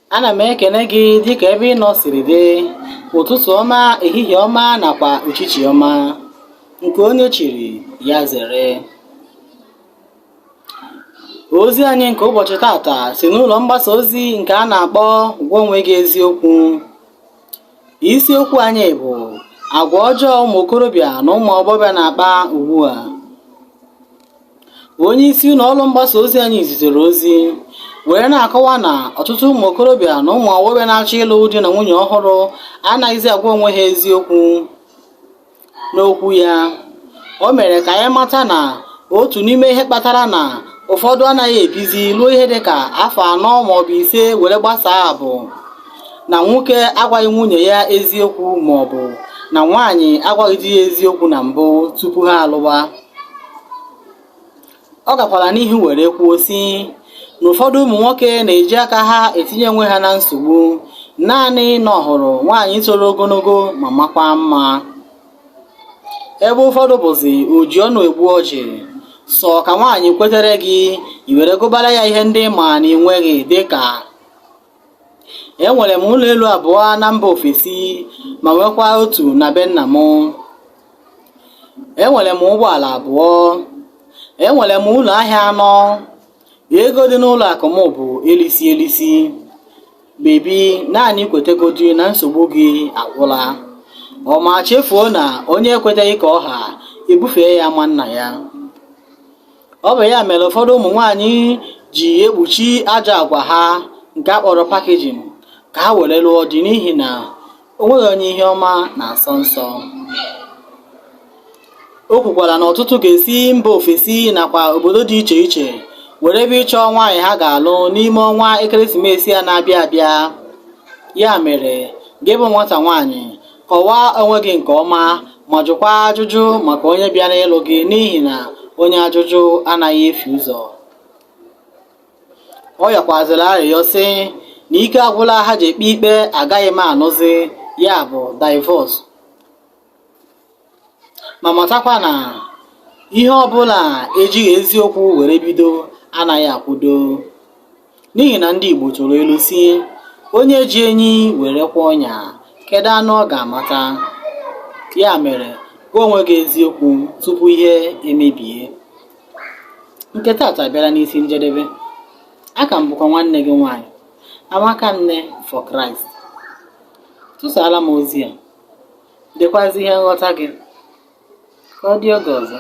Ana m ekene gị dịka ebe ị nọ siri dị. Ụtụtụ ọma, ehihie ọma nakwa uchichi ọma. Nke onye chiri ya zere. Ozi anyị nke ụbọchị tata si n'ụlọ mgbasa ozi nke a na-akpọ Gwa onwe gị eziokwu. Isiokwu anyị bụ agwa ọjọọ ụmụ okorobịa na ụmụ agbọghọbịa na-akpa ugbu a. Onye isi ụlọ ọrụ mgbasa ozi anyị zitere ozi were na-akọwa na ọtụtụ ụmụ okorobịa na ụmụ agbọghọbịa na-achọ ịlụ di na nwunye ọhụrụ anaghịzi agwa onwe ha eziokwu. N'okwu ya, o mere ka anyị mata na otu n'ime ihe kpatara na ụfọdụ anaghị ebizi ruo ihe dịka afọ 4 maọbụ 5 were gbasaa bụ na nwoke agwaghị nwunye ya eziokwu maọbụ na nwaanyị agwaghị di ya eziokwu na mbụ tupu ha alụwa. Ọ gakwara n'ihu were kwuo sị na ụfọdụ ụmụ nwoke na-eji aka ha etinye onwe ha na nsogbu naanị na ọ hụrụ nwaanyị toro ogologo ma makwa mma. Ebe ụfọdụ bụzi oji ọnụ egbu ọjị, sọ ka nwaanyị kwetere gị iwere gụbara ya ihe ndị ma na ịnweghị, dịka enwere m ụlọ elu 2 na mba ofesi ma nwekwa otu na be nna m. Enwere m ụgbọala 2. Enwere m ụlọ ahịa 4. Ego dị n'ụlọ akụ m bụ elisi. Bebi, naanị kwetegodi na nsogbu gị agwụla. Ọ ma chefuo na onye ekweteghị ka ọha ebufee ya ma nna ya. Ọ bụ ya mere ụfọdụ ụmụ nwaanyị ji ekpuchi ajọ agwa ha nke a kpọrọ packaging ka ha were lụọ di, n'ihi na o nweghị onye ihe ọma na-asọ nsọ. O kwukwara na ọtụtụ ga-esi mba ofesi nakwa obodo dị iche iche were ebe ịchọ nwaanyị ha ga-alụ n'ime ọnwa ekeresimesi a na-abịa abịa. Ya mere, gị bụ nwata nwaanyị, kọwaa onwe gị nke ọma ma jụkwa ajụjụ maka onye bịara ịlụ gị, n'ihi na onye ajụjụ anaghị efu ụzọ. Ọ yakwaziri arịrịọ sị na ike agwụla ha ji ekpe ikpe agaghị m anụzi, ya bụ divorce. Ma matakwa na ihe ọbụla ejighị eziokwu were bido anaghị akwụdo, n'ihi na ndị Igbo tụrụ ilu sị onye ji enyi were kwa ọnya, kedu anụ ọ ga-amata? Ya mere, gwa onwe gị eziokwu tupu ihe emebie. Nke tata bịara n'isi njedebe. Aka m bụkwa nwanne gị nwaanyị, Amaka Nne for Christ. Tụsara m ozi a, dekwazi ihe nghọta gị ka ọ dị oge ọzọ.